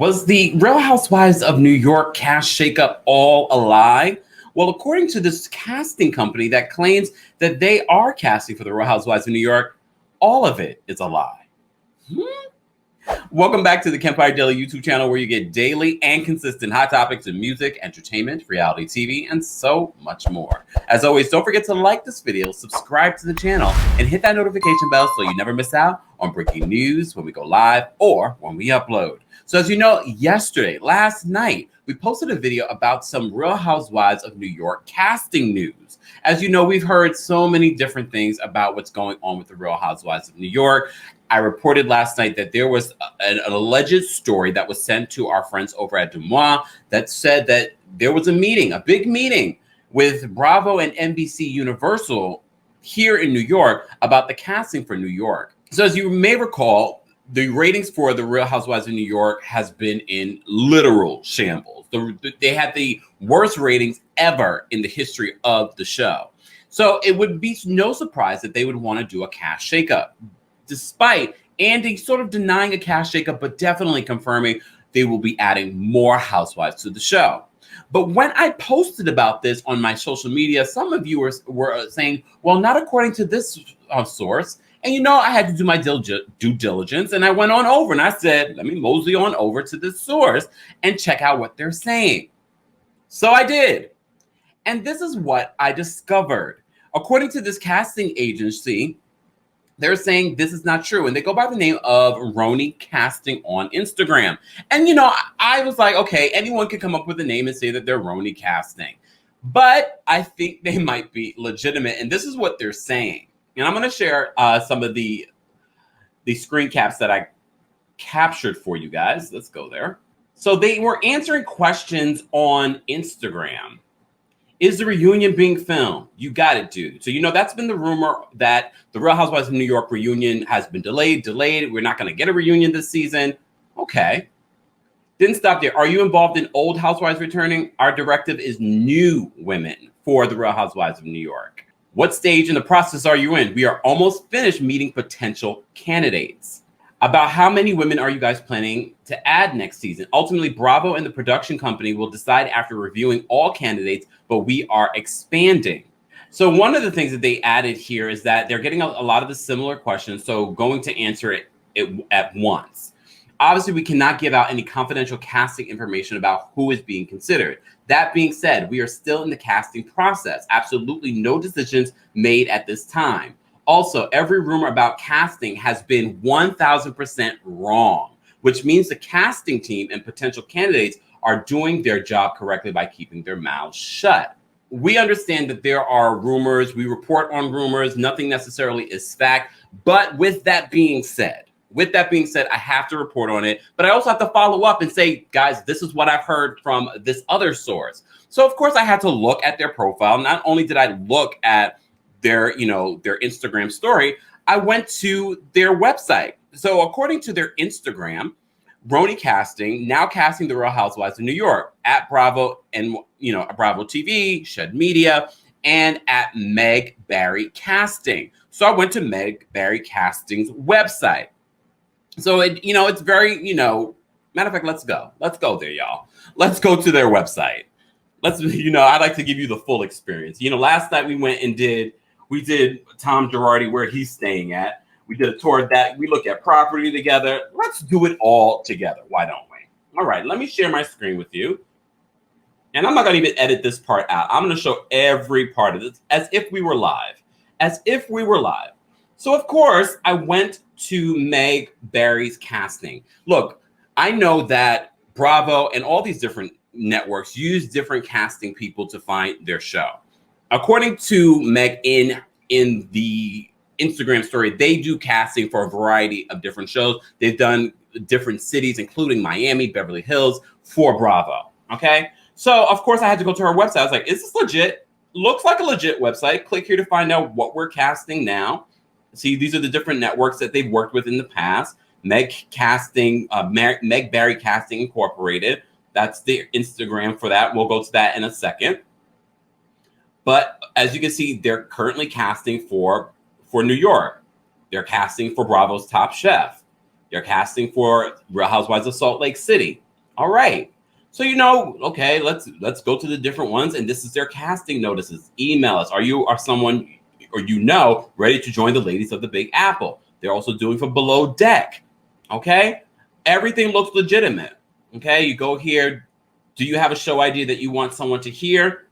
Was the Real Housewives of New York cast shakeup all a lie? Well, according to this casting company that claims that they are casting for the Real Housewives of New York, all of it is a lie. Welcome back to the Kempire Daily YouTube channel, where you get daily and consistent hot topics in music, entertainment, reality TV, and so much more. As always, don't forget to like this video, subscribe to the channel, and hit that notification bell so you never miss out on breaking news when we go live or when we upload. So as you know, last night, we posted a video about some Real Housewives of New York casting news. As you know, we've heard so many different things about what's going on with the Real Housewives of New York. I reported last night that there was an alleged story that was sent to our friends over at VENMO that said that there was a meeting, a big meeting with Bravo and NBC Universal here in New York about the casting for New York. So as you may recall, the ratings for the Real Housewives of New York has been in literal shambles. They had the worst ratings ever in the history of the show. So it would be no surprise that they would want to do a cast shakeup, despite Andy sort of denying a cast shakeup, but definitely confirming they will be adding more housewives to the show. But when I posted about this on my social media, some of you were saying, well, not according to this source. And you know, I had to do my due diligence, and I went on over and I said, let me mosey on over to this source and check out what they're saying. So I did. And this is what I discovered. According to this casting agency, they're saying this is not true. And they go by the name of RHONY Casting on Instagram. And, you know, I was like, okay, anyone can come up with a name and say that they're RHONY Casting. But I think they might be legitimate. And this is what they're saying. And I'm going to share some of the screen caps that I captured for you guys. Let's go there. So they were answering questions on Instagram. Is the reunion being filmed? You got it, dude. So, you know, that's been the rumor that the Real Housewives of New York reunion has been delayed. We're not going to get a reunion this season. Okay. Didn't stop there. Are you involved in old housewives returning? Our directive is new women for the Real Housewives of New York. What stage in the process are you in? We are almost finished meeting potential candidates. About how many women are you guys planning to add next season? Ultimately, Bravo and the production company will decide after reviewing all candidates, but we are expanding. So one of the things that they added here is that they're getting a lot of the similar questions, so going to answer it at once. Obviously, we cannot give out any confidential casting information about who is being considered. That being said, we are still in the casting process. Absolutely no decisions made at this time. Also, every rumor about casting has been 1000% wrong, which means the casting team and potential candidates are doing their job correctly by keeping their mouths shut. We understand that there are rumors. We report on rumors. Nothing necessarily is fact. But with that being said, I have to report on it. But I also have to follow up and say, guys, this is what I've heard from this other source. So, of course, I had to look at their profile. Not only did I look at their Instagram story, I went to their website. So according to their Instagram, RHONY Casting, now casting the Real Housewives of New York at Bravo and, Bravo TV, Shed Media, and at Meg Barry Casting. So I went to Meg Barry Casting's website. So it's very, matter of fact, let's go there, y'all. Let's go to their website. I'd like to give you the full experience. Last night we went and did Tom Girardi where he's staying at. We did a tour of that. We looked at property together. Let's do it all together. Why don't we? All right, let me share my screen with you. And I'm not going to even edit this part out. I'm going to show every part of this as if we were live. So, of course, I went to Meg Barry's casting. Look, I know that Bravo and all these different networks use different casting people to find their show. According to Meg in the Instagram story, they do casting for a variety of different shows. They've done different cities, including Miami, Beverly Hills, for Bravo. Okay. So, of course, I had to go to her website. I was like, is this legit? Looks like a legit website. Click here to find out what we're casting now. See, these are the different networks that they've worked with in the past. Meg Barry Casting Incorporated. That's the Instagram for that. We'll go to that in a second. But as you can see, they're currently casting for New York. They're casting for Bravo's Top Chef. They're casting for Real Housewives of Salt Lake City. All right. So okay, let's go to the different ones, and this is their casting notices. Email us. Are someone or ready to join the ladies of the Big Apple? They're also doing for Below Deck. Okay, everything looks legitimate. Okay, you go here. Do you have a show idea that you want someone to hear?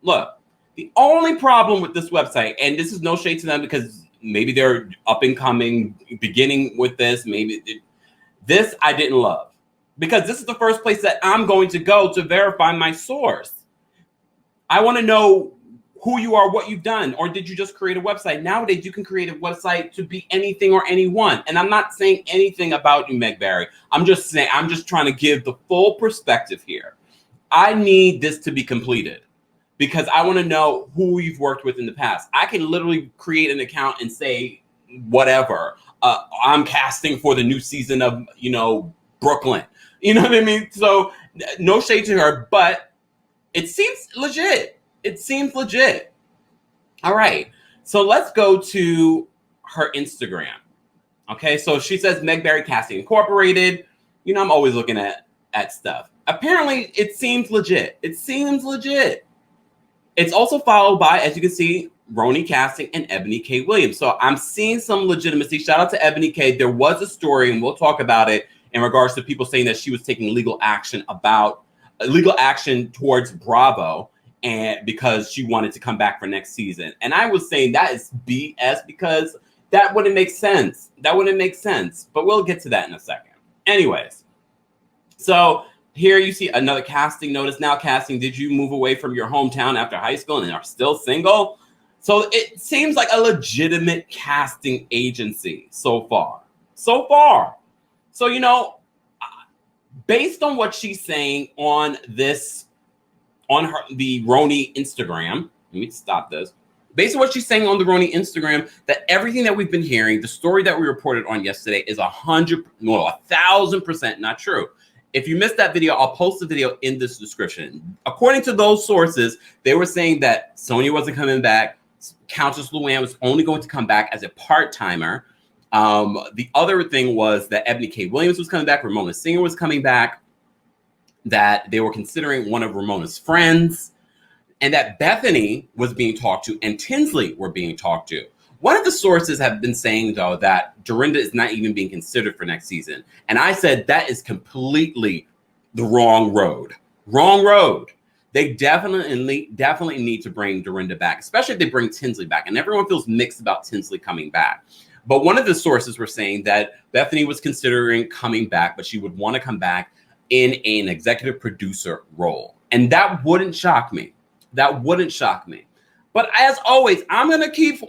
Look, the only problem with this website, and this is no shade to them because maybe they're up and coming, beginning with this. This I didn't love, because this is the first place that I'm going to go to verify my source. I want to know who you are, what you've done, or did you just create a website? Nowadays, you can create a website to be anything or anyone. And I'm not saying anything about you, Meg Barry. I'm just trying to give the full perspective here. I need this to be completed because I want to know who you've worked with in the past. I can literally create an account and say whatever. I'm casting for the new season of, Brooklyn. You know what I mean? So no shade to her, but it seems legit. It seems legit. All right. So let's go to her Instagram. Okay. So she says Meg Barry Casting Incorporated. I'm always looking at stuff. Apparently, it seems legit. It seems legit. It's also followed by, as you can see, RHONY Casting and Eboni K. Williams. So I'm seeing some legitimacy. Shout out to Eboni K. There was a story, and we'll talk about it, in regards to people saying that she was taking legal action towards Bravo, and because she wanted to come back for next season. And I was saying that is BS because that wouldn't make sense. That wouldn't make sense. But we'll get to that in a second. Anyways, so here you see another casting notice. Now casting, did you move away from your hometown after high school and are still single? So it seems like a legitimate casting agency so far. So, based on what she's saying on the RHONY Instagram, let me stop this. Based on what she's saying on the RHONY Instagram, that everything that we've been hearing, the story that we reported on yesterday is 1,000% not true. If you missed that video, I'll post the video in this description. According to those sources, they were saying that Sonya wasn't coming back. Countess Luann was only going to come back as a part-timer. The other thing was that Eboni K. Williams was coming back. Ramona Singer was coming back. That they were considering one of Ramona's friends. And that Bethany was being talked to and Tinsley were being talked to. One of the sources have been saying, though, that Dorinda is not even being considered for next season. And I said that is completely the wrong road. Wrong road. They definitely need to bring Dorinda back, especially if they bring Tinsley back. And everyone feels mixed about Tinsley coming back. But one of the sources were saying that Bethany was considering coming back, but she would want to come back in an executive producer role. And that wouldn't shock me. That wouldn't shock me. But as always, I'm gonna keep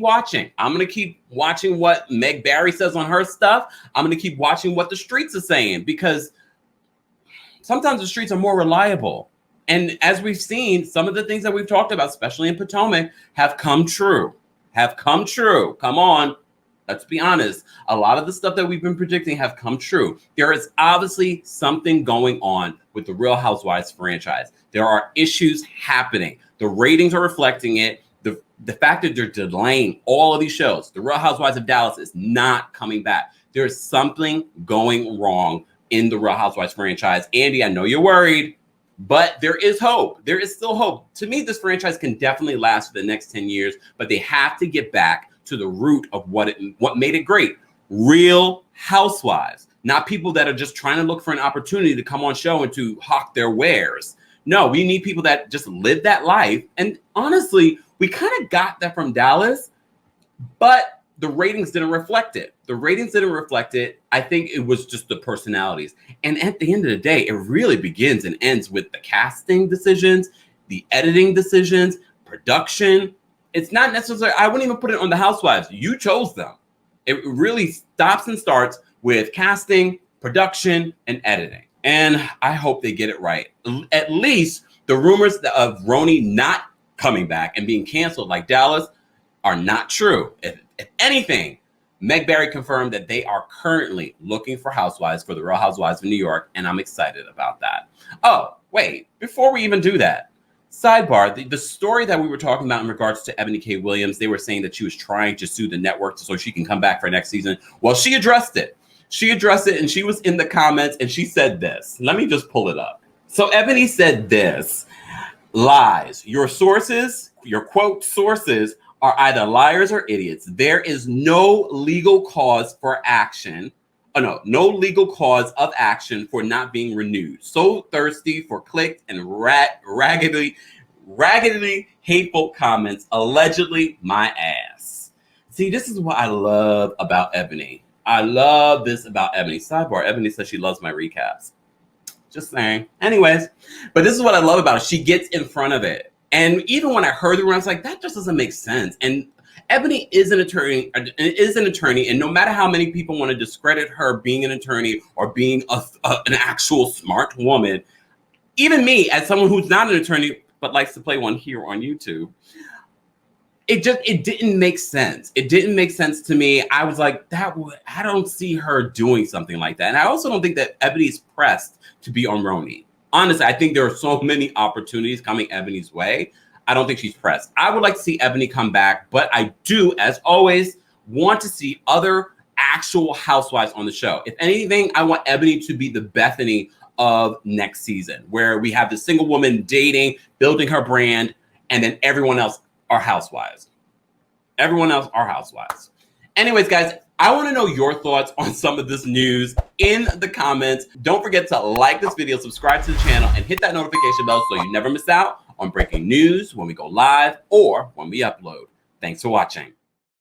watching. I'm gonna keep watching what Meg Barry says on her stuff. I'm gonna keep watching what the streets are saying, because sometimes the streets are more reliable. And as we've seen, some of the things that we've talked about, especially in Potomac, have come true. Come on. Let's be honest. A lot of the stuff that we've been predicting have come true. There is obviously something going on with the Real Housewives franchise. There are issues happening. The ratings are reflecting it. The fact that they're delaying all of these shows. The Real Housewives of Dallas is not coming back. There is something going wrong in the Real Housewives franchise. Andy, I know you're worried, but there is hope. There is still hope. To me, this franchise can definitely last for the next 10 years, but they have to get back to the root of what made it great. Real Housewives, not people that are just trying to look for an opportunity to come on show and to hawk their wares. No, we need people that just live that life. And honestly, we kind of got that from Dallas, but the ratings didn't reflect it. I think it was just the personalities. And at the end of the day, it really begins and ends with the casting decisions, the editing decisions, production. It's not necessarily, I wouldn't even put it on the Housewives. You chose them. It really stops and starts with casting, production, and editing. And I hope they get it right. At least the rumors of RHONY not coming back and being canceled like Dallas are not true. If anything, Meg Barry confirmed that they are currently looking for housewives for the Real Housewives of New York, and I'm excited about that. Oh, wait, before we even do that, sidebar, the story that we were talking about in regards to Eboni K. Williams, they were saying that she was trying to sue the network so she can come back for next season. Well, she addressed it. She addressed it and she was in the comments and she said this. Let me just pull it up. So Eboni said this: lies. Your sources, your quote sources, are either liars or idiots. There is no legal cause for action. Oh, no legal cause of action for not being renewed. So thirsty for clicked and raggedly hateful comments. Allegedly, my ass. See, this is what I love about Eboni. I love this about Eboni. Sidebar: Eboni says she loves my recaps. Just saying. Anyways, but this is what I love about it. She gets in front of it. And even when I heard the run, I was like, that just doesn't make sense. And Eboni is an attorney, and no matter how many people want to discredit her being an attorney or being an actual smart woman, even me, as someone who's not an attorney but likes to play one here on YouTube, it didn't make sense. It didn't make sense to me. I was like, I don't see her doing something like that. And I also don't think that Eboni's pressed to be on RHONY. Honestly, I think there are so many opportunities coming Eboni's way. I don't think she's pressed. I would like to see Eboni come back, but I do, as always, want to see other actual housewives on the show. If anything, I want Eboni to be the Bethany of next season, where we have the single woman dating, building her brand, and then everyone else are housewives. Everyone else are housewives. Anyways, guys, I want to know your thoughts on some of this news in the comments. Don't forget to like this video, subscribe to the channel, and hit that notification bell so you never miss out on breaking news when we go live or when we upload. Thanks for watching.